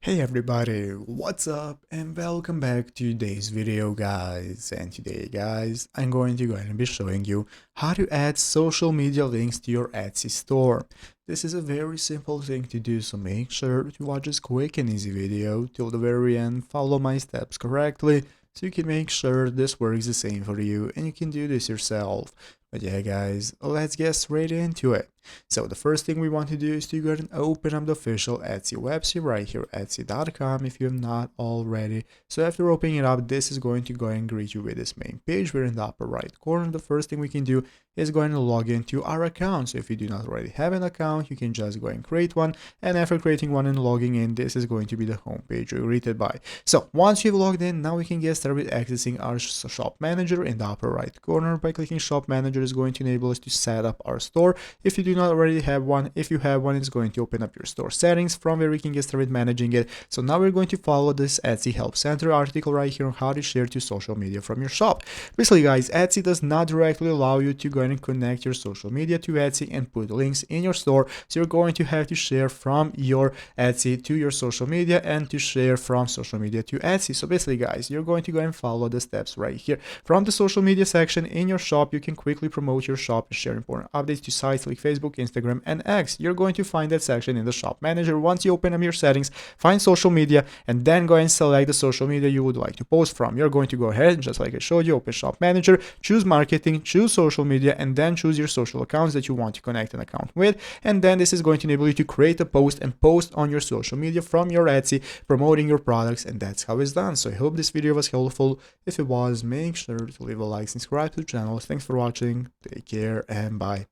Hey everybody, what's up and welcome back to today's video guys. And today guys, I'm going to be showing you how to add social media links to your Etsy store. This is a very simple thing to do, so make sure to watch this quick and easy video till the very end, follow my steps correctly so you can make sure this works the same for you and you can do this yourself. But yeah guys, let's get straight into it. So the first thing we want to do is to go ahead and open up the official Etsy website right here, etsy.com, if you have not already. So after opening it up, this is going to go and greet you with this main page. We're in the upper right corner. The first thing we can do is going to log into our account. So if you do not already have an account, you can just go and create one. And after creating one and logging in, this is going to be the home page you're greeted by. So once you've logged in, now we can get started with accessing our shop manager in the upper right corner. By clicking shop manager is going to enable us to set up our store. If you do not already have one, if you have one, it's going to open up your store settings from where we can get started managing it. So now we're going to follow this Etsy Help Center article right here on how to share to social media from your shop. Basically guys, Etsy does not directly allow you to go and connect your social media to Etsy and put links in your store. So you're going to have to share from your Etsy to your social media and to share from social media to Etsy. So basically guys, you're going to go and follow the steps right here. From the social media section in your shop, you can quickly promote your shop and share important updates to sites like Facebook, Instagram, and X. You're going to find that section in the shop manager. Once you open up your settings, find social media, and then go and select the social media you would like to post from. You're going to go ahead, just like I showed you, open shop manager, choose marketing, choose social media, and then choose your social accounts that you want to connect an account with. And then this is going to enable you to create a post and post on your social media from your Etsy, promoting your products, and that's how it's done. So I hope this video was helpful. If it was, make sure to leave a like, subscribe to the channel. Thanks for watching, take care, and bye.